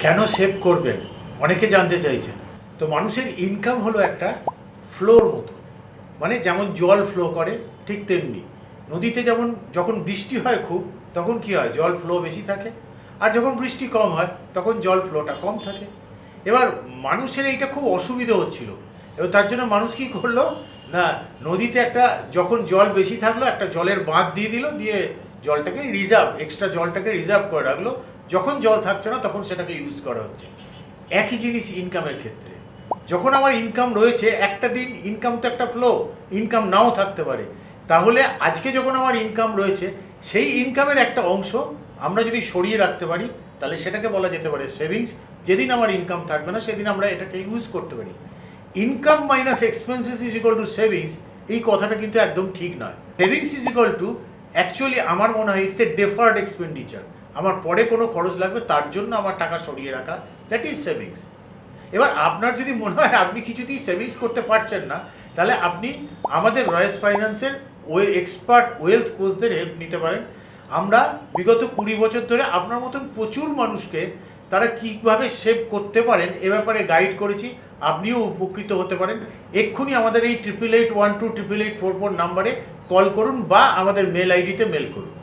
কেন সেভ করবেন অনেকে জানতে চাইছেন। তো মানুষের ইনকাম হলো একটা ফ্লোর মতো, মানে যেমন জল ফ্লো করে ঠিক তেমনি নদীতে যেমন যখন বৃষ্টি হয় খুব তখন কি হয়, জল ফ্লো বেশি থাকে, আর যখন বৃষ্টি কম হয় তখন জল ফ্লোটা কম থাকে। এবার মানুষের এইটা খুব অসুবিধা হচ্ছিল, এবার তার জন্য মানুষ কি করলো না, নদীতে একটা যখন জল বেশি থাকলো একটা জলের বাঁধ দিয়ে দিল, দিয়ে জলটাকে রিজার্ভ, এক্সট্রা জলটাকে রিজার্ভ করে রাখলো, যখন জল থাকছে না তখন সেটাকে ইউজ করা হচ্ছে। একই জিনিস ইনকামের ক্ষেত্রে, যখন আমার ইনকাম রয়েছে একটা দিন ইনকাম তো একটা ফ্লো, ইনকাম নাও থাকতে পারে, তাহলে আজকে যখন আমার ইনকাম রয়েছে সেই ইনকামের একটা অংশ আমরা যদি সরিয়ে রাখতে পারি তাহলে সেটাকে বলা যেতে পারে সেভিংস। যেদিন আমার ইনকাম থাকবে না সেদিন আমরা এটাকে ইউজ করতে পারি। Income minus expenses is equal to savings, এই কথাটা কিন্তু একদম ঠিক নয়। Savings is equal to actually আমার মনে হয় ইটস এ ডেফার্ড এক্সপেন্ডিচার, আমার পরে কোনো খরচ লাগবে তার জন্য আমার টাকা সরিয়ে রাখা, দ্যাট ইজ সেভিংস। এবার আপনার যদি মনে হয় আপনি কিছুতেই সেভিংস করতে পারছেন না, তাহলে আপনি আমাদের রয়েস ফাইন্যান্সের এক্সপার্ট ওয়েলথ কোচদের হেল্প নিতে পারেন। আমরা বিগত 20 বছর ধরে আপনার মতন প্রচুর মানুষকে তারা কীভাবে সেভ করতে পারেন এ ব্যাপারে গাইড করেছি, আপনিও উপকৃত হতে পারেন। এক্ষুনি আমাদের এই 8881288844 নাম্বারে কল করুন বা আমাদের মেল আইডিতে মেল করুন।